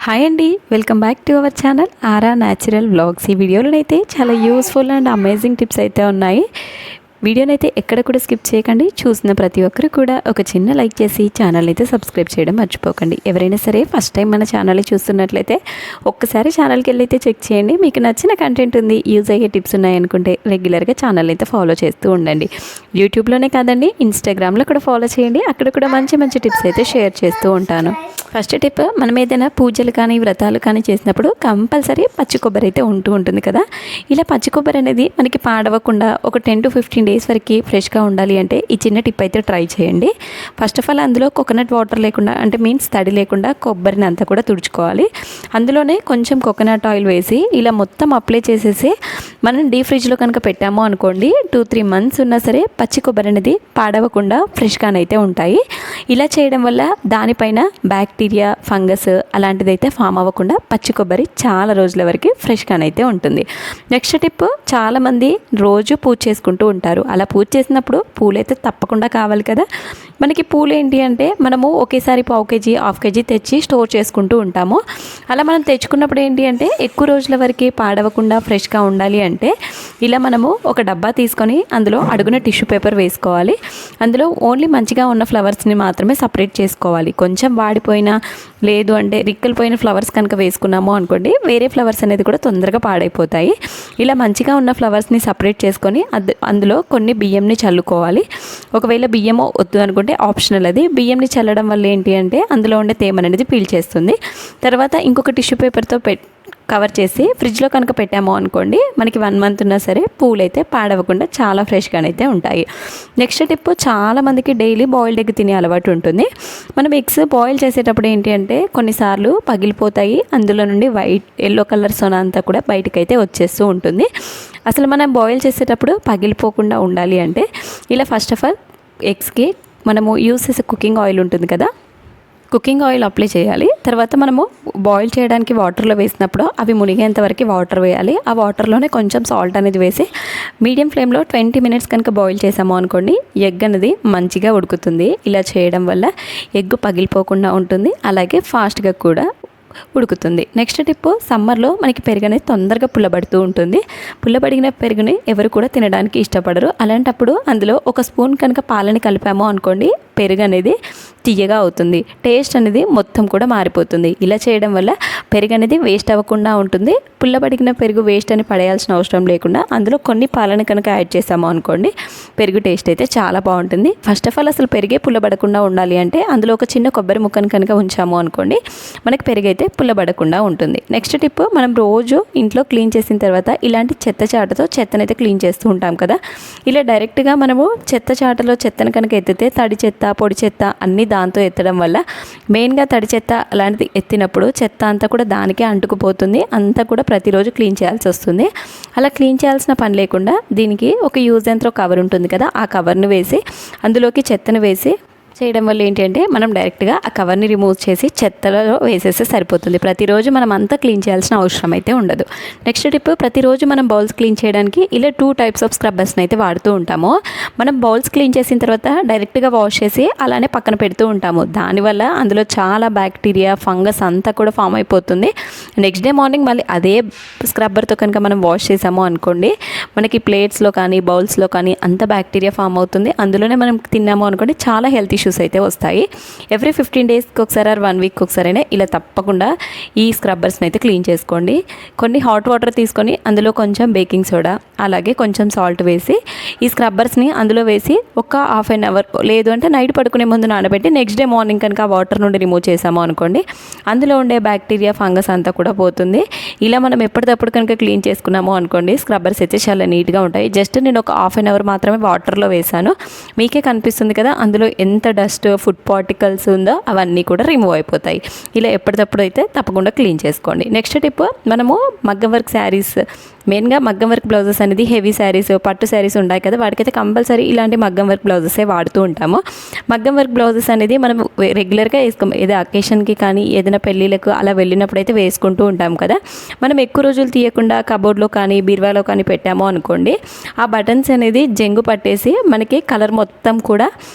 Hi అండి, welcome back to our channel aura natural vlogs. ఈ వీడియోలోనైతే చాలా యూస్ఫుల్ అండ్ అమేజింగ్ టిప్స్ అయితే ఉన్నాయి. వీడియోనైతే ఎక్కడ కూడా స్కిప్ చేయకండి. చూసిన ప్రతి ఒక్కరు కూడా ఒక చిన్న లైక్ చేసి ఛానల్ అయితే సబ్స్క్రైబ్ చేయడం మర్చిపోకండి. ఎవరైనా సరే ఫస్ట్ టైం మన ఛానల్ని చూస్తున్నట్లయితే ఒక్కసారి ఛానల్కి వెళ్ళి అయితే చెక్ చేయండి. మీకు నచ్చిన కంటెంట్ ఉంది, యూజ్ అయ్యే టిప్స్ ఉన్నాయనుకుంటే రెగ్యులర్గా ఛానల్ అయితే ఫాలో చేస్తూ ఉండండి. యూట్యూబ్లోనే కాదండి, ఇన్స్టాగ్రామ్లో కూడా ఫాలో చేయండి. అక్కడ కూడా మంచి మంచి టిప్స్ అయితే షేర్ చేస్తూ ఉంటాను. ఫస్ట్ టిప్, మనం ఏదైనా పూజలు కానీ వ్రతాలు కానీ చేసినప్పుడు కంపల్సరీ పచ్చి కొబ్బరి అయితే ఉంటుంది కదా. ఇలా పచ్చి కొబ్బరి అనేది మనకి పాడవకుండా ఒక 10 to 15 డేస్ వరకు ఫ్రెష్గా ఉండాలి అంటే ఈ చిన్న టిప్ అయితే ట్రై చేయండి. ఫస్ట్ ఆఫ్ ఆల్ అందులో కోకోనట్ వాటర్ లేకుండా, అంటే మీన్స్ తడి లేకుండా కొబ్బరిని అంతా కూడా తుడుచుకోవాలి. అందులోనే కొంచెం కోకోనట్ ఆయిల్ వేసి ఇలా మొత్తం అప్లై చేసేసి మనం డీప్ ఫ్రిడ్జ్లో కనుక పెట్టాము అనుకోండి, 2-3 months ఉన్నా సరే పచ్చి కొబ్బరి అనేది పాడవకుండా ఫ్రెష్గానైతే ఉంటాయి. ఇలా చేయడం వల్ల దానిపైన బ్యాక్టీరియా, ఫంగస్ అలాంటిదైతే ఫామ్ అవ్వకుండా పచ్చి కొబ్బరి చాలా రోజుల వరకు ఫ్రెష్గానైతే ఉంటుంది. నెక్స్ట్ టిప్, చాలామంది రోజు పూజ చేసుకుంటూ ఉంటారు. అలా పూజ చేసినప్పుడు పూలు అయితే తప్పకుండా కావాలి కదా. మనకి పూలు ఏంటి అంటే మనము ఒకేసారి 1/2 kg, 1/2 kg తెచ్చి స్టోర్ చేసుకుంటూ ఉంటాము. అలా మనం తెచ్చుకున్నప్పుడు ఏంటి అంటే ఎక్కువ రోజుల వరకు పాడవకుండా ఫ్రెష్గా ఉండాలి అంటే ఇలా మనము ఒక డబ్బా తీసుకొని అందులో అడుగున టిష్యూ పేపర్ వేసుకోవాలి. అందులో ఓన్లీ మంచిగా ఉన్న ఫ్లవర్స్ని మాత్రమే సపరేట్ చేసుకోవాలి. కొంచెం వాడిపోయినా లేదు అంటే రిక్కలిపోయిన ఫ్లవర్స్ కనుక వేసుకున్నాము అనుకోండి, వేరే ఫ్లవర్స్ అనేది కూడా తొందరగా పాడైపోతాయి. ఇలా మంచిగా ఉన్న ఫ్లవర్స్ని సపరేట్ చేసుకొని అందులో కొన్ని బియ్యంని చల్లుకోవాలి. ఒకవేళ బియ్యము వద్దు అనుకుంటే ఆప్షనల్ అది. బియ్యంని చల్లడం వల్ల ఏంటి అంటే అందులో ఉండే తేమ అనేది పీల్చేస్తుంది. తర్వాత ఇంకొక టిష్యూ పేపర్తో కవర్ చేసి ఫ్రిడ్జ్లో కనుక పెట్టాము అనుకోండి, మనకి 1 month ఉన్నా సరే పూలు అయితే పాడవకుండా చాలా ఫ్రెష్గానైతే ఉంటాయి. నెక్స్ట్ టిప్, చాలామందికి డైలీ బాయిల్డ్ ఎగ్ తినే అలవాటు ఉంటుంది. మనం ఎగ్స్ బాయిల్ చేసేటప్పుడు ఏంటి అంటే కొన్నిసార్లు పగిలిపోతాయి. అందులో నుండి వైట్ ఎల్లో కలర్ సొన అంతా కూడా బయటకైతే వచ్చేస్తూ ఉంటుంది. అసలు మనం బాయిల్ చేసేటప్పుడు పగిలిపోకుండా ఉండాలి అంటే ఇలా ఫస్ట్ ఆఫ్ ఆల్ ఎగ్స్కి మనము యూస్ చేసే కుకింగ్ ఆయిల్ ఉంటుంది కదా, కుకింగ్ ఆయిల్ అప్లై చేయాలి. తర్వాత మనము బాయిల్ చేయడానికి వాటర్లో వేసినప్పుడు అవి మునిగేంత వరకు వాటర్ వేయాలి. ఆ వాటర్లోనే కొంచెం సాల్ట్ అనేది వేసి మీడియం ఫ్లేమ్లో 20 minutes కనుక బాయిల్ చేసాము అనుకోండి, ఎగ్ అనేది మంచిగా ఉడుకుతుంది. ఇలా చేయడం వల్ల ఎగ్ పగిలిపోకుండా ఉంటుంది, అలాగే ఫాస్ట్గా కూడా ఉడుకుతుంది. నెక్స్ట్ టిప్, సమ్మర్లో మనకి పెరుగు అనేది తొందరగా పుల్లబడుతూ ఉంటుంది. పుల్లబడిన పెరుగుని ఎవరు కూడా తినడానికి ఇష్టపడరు. అలాంటప్పుడు అందులో 1 స్పూన్ కనుక పాలని కలిపాము అనుకోండి, పెరుగు అనేది తీయగా అవుతుంది. టేస్ట్ అనేది మొత్తం కూడా మారిపోతుంది. ఇలా చేయడం వల్ల పెరుగు అనేది వేస్ట్ అవ్వకుండా ఉంటుంది. పుల్లబడిన పెరుగు వేస్ట్ అని పడేయాల్సిన అవసరం లేకుండా అందులో కొన్ని పాలని కనుక యాడ్ చేసాము అనుకోండి, పెరుగు టేస్ట్ అయితే చాలా బాగుంటుంది. ఫస్ట్ ఆఫ్ ఆల్ అసలు పెరిగే పుల్లబడకుండా ఉండాలి అంటే అందులో ఒక చిన్న కొబ్బరి ముక్కను కనుక ఉంచాము అనుకోండి, మనకి పెరుగు అయితే పుల్లబడకుండా ఉంటుంది. నెక్స్ట్ టిప్, మనం రోజు ఇంట్లో క్లీన్ చేసిన తర్వాత ఇలాంటి చెత్త చాటతో చెత్తనైతే క్లీన్ చేస్తూ ఉంటాం కదా. ఇలా డైరెక్ట్గా మనము చెత్త చాటలో చెత్తను కనుక ఎత్తితే తడి చెత్త, పొడి చెత్త అన్నీ దాంతో ఎత్తడం వల్ల మెయిన్గా తడి చెత్త అలాంటిది ఎత్తినప్పుడు చెత్త అంతా కూడా దానికే అంటుకుపోతుంది. అంతా కూడా ప్రతిరోజు క్లీన్ చేయాల్సి వస్తుంది. అలా క్లీన్ చేయాల్సిన పని లేకుండా దీనికి ఒక యూజ్ అండ్ త్రో కవర్ ఉంటుంది కదా, ఆ కవర్ను వేసి అందులోకి చెత్తను వేసి చేయడం వల్ల ఏంటంటే మనం డైరెక్ట్గా ఆ కవర్ని రిమూవ్ చేసి చెత్తలో వేసేస్తే సరిపోతుంది. ప్రతిరోజు మనం అంతా క్లీన్ చేయాల్సిన అవసరం అయితే ఉండదు. నెక్స్ట్ టిప్, ప్రతిరోజు మనం బౌల్స్ క్లీన్ చేయడానికి ఇలా 2 types ఆఫ్ స్క్రబ్బర్స్ని అయితే వాడుతూ ఉంటాము. మనం బౌల్స్ క్లీన్ చేసిన తర్వాత డైరెక్ట్గా వాష్ చేసి అలానే పక్కన పెడుతూ ఉంటాము. దానివల్ల అందులో చాలా బ్యాక్టీరియా, ఫంగస్ అంతా కూడా ఫామ్ అయిపోతుంది. నెక్స్ట్ డే మార్నింగ్ మళ్ళీ అదే స్క్రబ్బర్తో కనుక మనం వాష్ చేసాము అనుకోండి, మనకి ప్లేట్స్లో కానీ బౌల్స్లో కానీ అంత బ్యాక్టీరియా ఫామ్ అవుతుంది. అందులోనే మనం తిన్నాము అనుకోండి, చాలా హెల్త్ ఇష్యూస్ అయితే వస్తాయి. ఎవ్రీ 15 daysకి ఒకసారి 1 week ఒకసారైనా ఇలా తప్పకుండా ఈ స్క్రబ్బర్స్ని అయితే క్లీన్ చేసుకోండి. కొన్ని హాట్ వాటర్ తీసుకొని అందులో కొంచెం బేకింగ్ సోడా అలాగే కొంచెం సాల్ట్ వేసి ఈ స్క్రబ్బర్స్ని అందులో వేసి ఒక 1/2 hour లేదు అంటే నైట్ పడుకునే ముందు నానబెట్టి నెక్స్ట్ డే మార్నింగ్ కనుక ఆ వాటర్ నుండి రిమూవ్ చేసాము అనుకోండి, అందులో ఉండే బ్యాక్టీరియా, ఫంగస్ అంతా కూడా పోతుంది. ఇలా మనం ఎప్పటికప్పుడు కనుక క్లీన్ చేసుకున్నాము అనుకోండి, స్క్రబ్బర్స్ అయితే చాలా నీట్గా ఉంటాయి. జస్ట్ నేను ఒక 1/2 hour మాత్రమే వాటర్లో వేసాను. మీకే కనిపిస్తుంది కదా అందులో ఎంత డస్ట్, ఫుడ్ పార్టికల్స్ ఉందో అవన్నీ కూడా రిమూవ్ అయిపోతాయి. ఇలా ఎప్పటికప్పుడు అయితే తప్పకుండా క్లీన్ చేసుకోండి. నెక్స్ట్ టిప్, మనము మగ్గం వర్క్ శారీస్ మెయిన్గా మగ్గం వర్క్ బ్లౌజెస్ అనేది హెవీ శారీస్, పట్టు శారీస్ ఉంటాయి కదా, వాటికైతే కంపల్సరీ ఇలాంటి మగ్గం వర్క్ బ్లౌజెసే వాడుతూ ఉంటాము. మగ్గం వర్క్ బ్లౌజెస్ అనేది మనం రెగ్యులర్గా వేసుకోము, ఏదో అకేషన్కి కానీ ఏదైనా పెళ్ళిళ్ళకు అలా వెళ్ళినప్పుడు అయితే వేసుకుంటూ ఉంటాం కదా. మనం ఎక్కువ రోజులు తీయకుండా కబోర్డ్లో కానీ బీరువాలో కానీ పెట్టాము అనుకోండి, ఆ బటన్స్ అనేది జంగు పట్టేసి మనకి కలర్ మొత్తం కూడా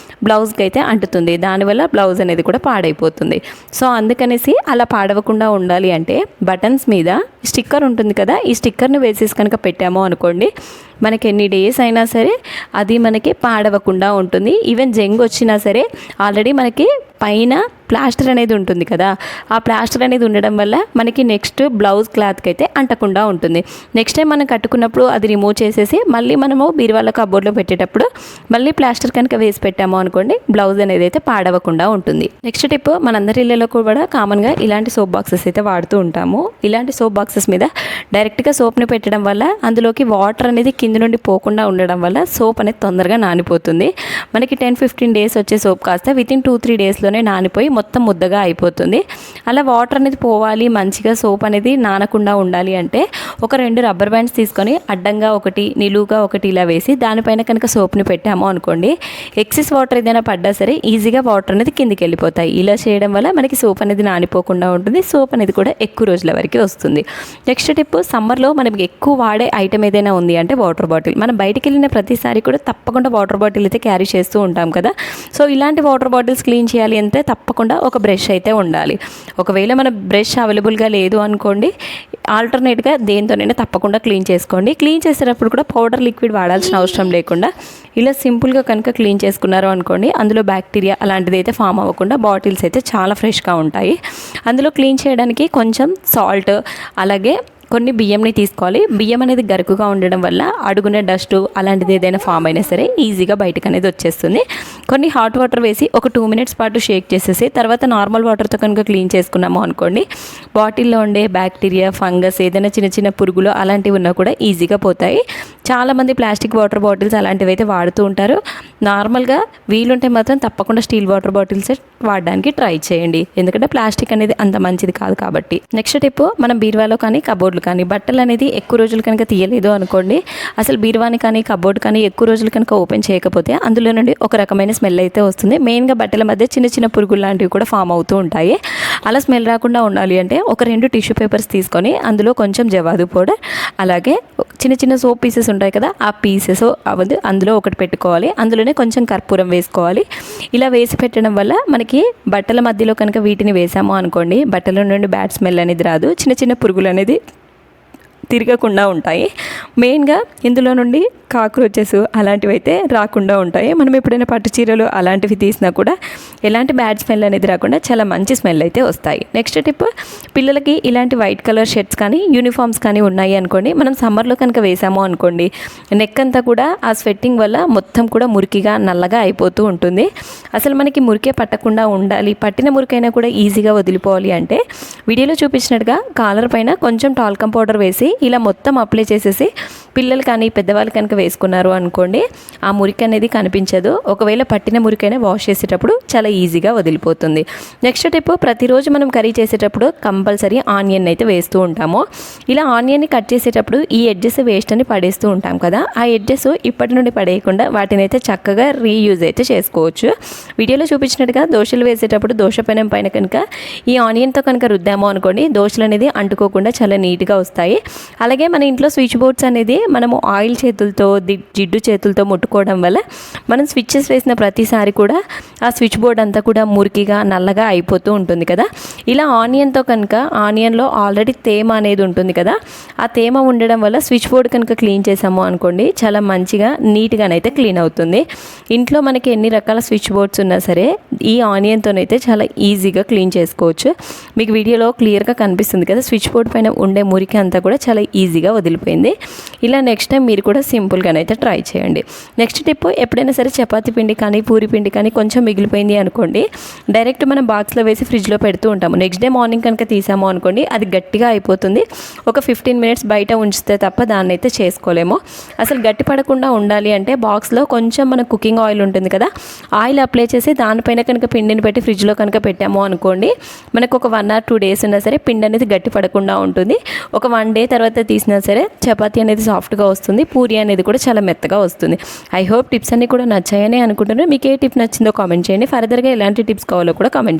బ్లౌజ్కి అయితే అంటుతుంది. దానివల్ల బ్లౌజ్ అనేది కూడా పాడైపోతుంది. సో అందుకనేసి అలా పాడవకుండా ఉండాలి అంటే బటన్స్ మీద స్టిక్కర్ ఉంటుంది కదా, ఈ స్టిక్కర్ని వేసేసి కనుక పెట్టాము అనుకోండి, మనకి ఎన్ని డేస్ అయినా సరే అది మనకి పాడవకుండా ఉంటుంది. ఈవెన్ జంగ్ వచ్చినా సరే ఆల్రెడీ మనకి పైన ప్లాస్టర్ అనేది ఉంటుంది కదా, ఆ ప్లాస్టర్ అనేది ఉండడం వల్ల మనకి నెక్స్ట్ బ్లౌజ్ క్లాత్కి అయితే అంటకుండా ఉంటుంది. నెక్స్ట్ టైం మనం కట్టుకున్నప్పుడు అది రిమూవ్ చేసేసి మళ్ళీ మనము బీరువాల కబోర్డ్లో పెట్టేటప్పుడు మళ్ళీ ప్లాస్టర్ కనుక వేసి పెట్టాము అనుకోండి, బ్లౌజ్ అనేది అయితే పాడవకుండా ఉంటుంది. నెక్స్ట్ టిప్, మనందరి ఇళ్ళలో కూడా కామన్గా ఇలాంటి సోప్ బాక్సెస్ అయితే వాడుతూ ఉంటాము. ఇలాంటి సోప్ బాక్సెస్ మీద డైరెక్ట్గా సోప్ని పెట్టడం వల్ల అందులోకి వాటర్ అనేది కింద నుండి పోకుండా ఉండడం వల్ల సోప్ అనేది తొందరగా నానిపోతుంది. మనకి 10-15 డేస్ వచ్చే సోప్ కాస్త వితిన్ 2-3 డేస్లోనే నానిపోయి మొత్తం ముద్దగా అయిపోతుంది. అలా వాటర్ అనేది పోవాలి, మంచిగా సోప్ అనేది నానకుండా ఉండాలి అంటే ఒక 2 రబ్బర్ బ్యాండ్స్ తీసుకొని అడ్డంగా ఒకటి నిలువుగా ఒకటి ఇలా వేసి దానిపైన కనుక సోప్ని పెట్టాము అనుకోండి, ఎక్సెస్ వాటర్ ఏదైనా పడ్డా సరే ఈజీగా వాటర్ అనేది కిందికి వెళ్ళిపోతాయి. ఇలా చేయడం వల్ల మనకి సోప్ అనేది నానిపోకుండా ఉంటుంది, సోప్ అనేది కూడా ఎక్కువ రోజుల వరకు వస్తుంది. నెక్స్ట్ టిప్, సమ్మర్లో మనం ఎక్కువ వాడే ఐటమ్ ఏదైనా ఉంది అంటే వాటర్ బాటిల్. మనం బయటికి వెళ్ళిన ప్రతిసారి కూడా తప్పకుండా వాటర్ బాటిల్ అయితే క్యారీ చేస్తూ ఉంటాం కదా. సో ఇలాంటి వాటర్ బాటిల్స్ క్లీన్ చేయాలి అంటే తప్పకుండా ఒక బ్రష్ అయితే ఉండాలి. ఒకవేళ మన బ్రష్ అవైలబుల్గా లేదు అనుకోండి, ఆల్టర్నేట్గా దేంతోనైనా తప్పకుండా క్లీన్ చేసుకోండి. క్లీన్ చేసేటప్పుడు కూడా పౌడర్ లిక్విడ్ వాడాల్సిన అవసరం లేకుండా ఇలా సింపుల్గా కనుక క్లీన్ చేసుకున్నారు అనుకోండి, అందులో బ్యాక్టీరియా అలాంటిది అయితే ఫామ్ అవ్వకుండా బాటిల్స్ అయితే చాలా ఫ్రెష్గా ఉంటాయి. అందులో క్లీన్ చేయడానికి కొంచెం సాల్ట్ అలాగే కొన్ని బియ్యంని తీసుకోవాలి. బియ్యం అనేది గరుకుగా ఉండడం వల్ల అడుగున డస్ట్ అలాంటిది ఏదైనా ఫామ్ అయినా సరే ఈజీగా బయటకు అనేది వచ్చేస్తుంది. కొన్ని హాట్ వాటర్ వేసి ఒక 2 మినిట్స్ పాటు షేక్ చేసేసి తర్వాత నార్మల్ వాటర్తో కనుక క్లీన్ చేసుకున్నాము అనుకోండి, బాటిల్లో ఉండే బ్యాక్టీరియా, ఫంగస్, ఏదైనా చిన్న చిన్న పురుగులు అలాంటివి ఉన్నా కూడా ఈజీగా పోతాయి. చాలామంది ప్లాస్టిక్ వాటర్ బాటిల్స్ అలాంటివి అయితే వాడుతూ ఉంటారు. నార్మల్గా వీలుంటే మాత్రం తప్పకుండా స్టీల్ వాటర్ బాటిల్స్ వాడడానికి ట్రై చేయండి, ఎందుకంటే ప్లాస్టిక్ అనేది అంత మంచిది కాదు కాబట్టి. నెక్స్ట్ టిప్, మనం బీరువాలో కానీ కబోర్డ్లు కానీ బట్టలు అనేది ఎక్కువ రోజులు కనుక తీయలేదు అనుకోండి, అసలు బీరువాని కానీ కబోర్డ్ కానీ ఎక్కువ రోజులు కనుక ఓపెన్ చేయకపోతే అందులో నుండి ఒక రకమైన స్మెల్ అయితే వస్తుంది. మెయిన్గా బట్టల మధ్య చిన్న చిన్న పురుగులు లాంటివి కూడా ఫామ్ అవుతూ ఉంటాయి. అలా స్మెల్ రాకుండా ఉండాలి అంటే ఒక 2 టిష్యూ పేపర్స్ తీసుకొని అందులో కొంచెం జవాదు పౌడర్ అలాగే చిన్న చిన్న సోప్ పీసెస్ ఉంటాయి కదా, ఆ పీసెస్ అందులో ఒకటి పెట్టుకోవాలి. అందులోనే కొంచెం కర్పూరం వేసుకోవాలి. ఇలా వేసి పెట్టడం వల్ల మనకి బట్టల మధ్యలో కనుక వీటిని వేసాము అనుకోండి, బట్టల నుండి బ్యాడ్ స్మెల్ అనేది రాదు, చిన్న చిన్న పురుగులు అనేది తిరగకుండా ఉంటాయి. మెయిన్గా ఇందులో నుండి కాక్రోచెస్ అలాంటివి అయితే రాకుండా ఉంటాయి. మనం ఎప్పుడైనా పట్టు చీరలు అలాంటివి తీసినా కూడా ఎలాంటి బ్యాడ్ స్మెల్ అనేది రాకుండా చాలా మంచి స్మెల్ అయితే వస్తాయి. నెక్స్ట్ టిప్, పిల్లలకి ఇలాంటి వైట్ కలర్ షర్ట్స్ కానీ యూనిఫామ్స్ కానీ ఉన్నాయి అనుకోండి, మనం సమ్మర్లో కనుక వేసాము అనుకోండి, నెక్ అంతా కూడా ఆ స్వెట్టింగ్ వల్ల మొత్తం కూడా మురికిగా నల్లగా అయిపోతూ ఉంటుంది. అసలు మనకి మురికే పట్టకుండా ఉండాలి, పట్టిన మురికైనా కూడా ఈజీగా వదిలిపోవాలి అంటే వీడియోలో చూపించినట్టుగా కాలర్ పైన కొంచెం టాల్కమ్ పౌడర్ వేసి ఇలా మొత్తం అప్లై చేసేసి పిల్లలు కానీ పెద్దవాళ్ళు కనుక వేసుకున్నారు అనుకోండి, ఆ మురికి అనేది కనిపించదు. ఒకవేళ పట్టిన మురికైనా వాష్ చేసేటప్పుడు చాలా ఈజీగా వదిలిపోతుంది. నెక్స్ట్ టిప్, ప్రతిరోజు మనం కర్రీ చేసేటప్పుడు కంపల్సరీ ఆనియన్ అయితే వేస్తూ ఉంటాము. ఇలా ఆనియన్ని కట్ చేసేటప్పుడు ఈ ఎడ్జెస్ వేస్ట్ అని పడేస్తూ ఉంటాం కదా, ఆ ఎడ్జెస్ ఇప్పటి నుండి పడేయకుండా వాటిని అయితే చక్కగా రీయూజ్ అయితే చేసుకోవచ్చు. వీడియోలో చూపించినట్టుగా దోశలు వేసేటప్పుడు దోశ పెనం పైన కనుక ఈ ఆనియన్తో కనుక రుద్దాము అనుకోండి, దోశలు అనేది అంటుకోకుండా చాలా నీట్గా వస్తాయి. అలాగే మన ఇంట్లో స్విచ్ బోర్డ్స్ అనేది మనము ఆయిల్ చేతులతో జిడ్డు చేతులతో ముట్టుకోవడం వల్ల మనం స్విచ్చెస్ వేసిన ప్రతిసారి కూడా ఆ స్విచ్ బోర్డ్ అంతా కూడా మురికిగా నల్లగా అయిపోతూ ఉంటుంది కదా. ఇలా ఆనియన్తో కనుక, ఆనియన్లో ఆల్రెడీ తేమ అనేది ఉంటుంది కదా, ఆ తేమ ఉండడం వల్ల స్విచ్ బోర్డ్ కనుక క్లీన్ చేసాము అనుకోండి చాలా మంచిగా నీట్గానైతే క్లీన్ అవుతుంది. ఇంట్లో మనకి ఎన్ని రకాల స్విచ్ బోర్డ్స్ ఉన్నా సరే ఈ ఆనియన్తోనైతే చాలా ఈజీగా క్లీన్ చేసుకోవచ్చు. మీకు వీడియోలో క్లియర్గా కనిపిస్తుంది కదా, స్విచ్ బోర్డ్ పైన ఉండే మురికి అంతా కూడా చాలా ఈజీగా వదిలిపోయింది. ఇలా నెక్స్ట్ టైం మీరు కూడా సింపుల్గానైతే ట్రై చేయండి. నెక్స్ట్ టిప్, ఎప్పుడైనా సరే చపాతీ పిండి కానీ పూరి పిండి కానీ కొంచెం మిగిలిపోయింది అనుకోండి, డైరెక్ట్ మనం బాక్స్లో వేసి ఫ్రిడ్జ్లో పెడుతూ ఉంటాము. నెక్స్ట్ డే మార్నింగ్ కనుక తీసాము అనుకోండి, అది గట్టిగా అయిపోతుంది. ఒక 15 మినిట్స్ బయట ఉంచితే తప్ప దాన్ని అయితే చేసుకోలేము. అసలు గట్టి పడకుండా ఉండాలి అంటే బాక్స్లో కొంచెం మన కుకింగ్ ఆయిల్ ఉంటుంది కదా, ఆయిల్ అప్లై చేసి దానిపైన కనుక పిండిని పెట్టి ఫ్రిడ్జ్లో కనుక పెట్టాము అనుకోండి, మనకు ఒక 1 or 2 days ఉన్నా సరే పిండి అనేది గట్టి పడకుండా ఉంటుంది. ఒక 1 day తర్వాత తీసినా సరే చపాతీ అనేది సాఫ్ట్గా వస్తుంది, పూరి అనేది కూడా చాలా మెత్తగా వస్తుంది. ఐ హోప్ టిప్స్ అన్నీ కూడా నచ్చాయని అనుకుంటున్నాను. మీకు ఏ టిప్ నచ్చిందో కామెంట్ చేయండి. ఫర్దర్గా ఎలాంటి టిప్స్ కావాలో కూడా కామెంట్ చేయండి.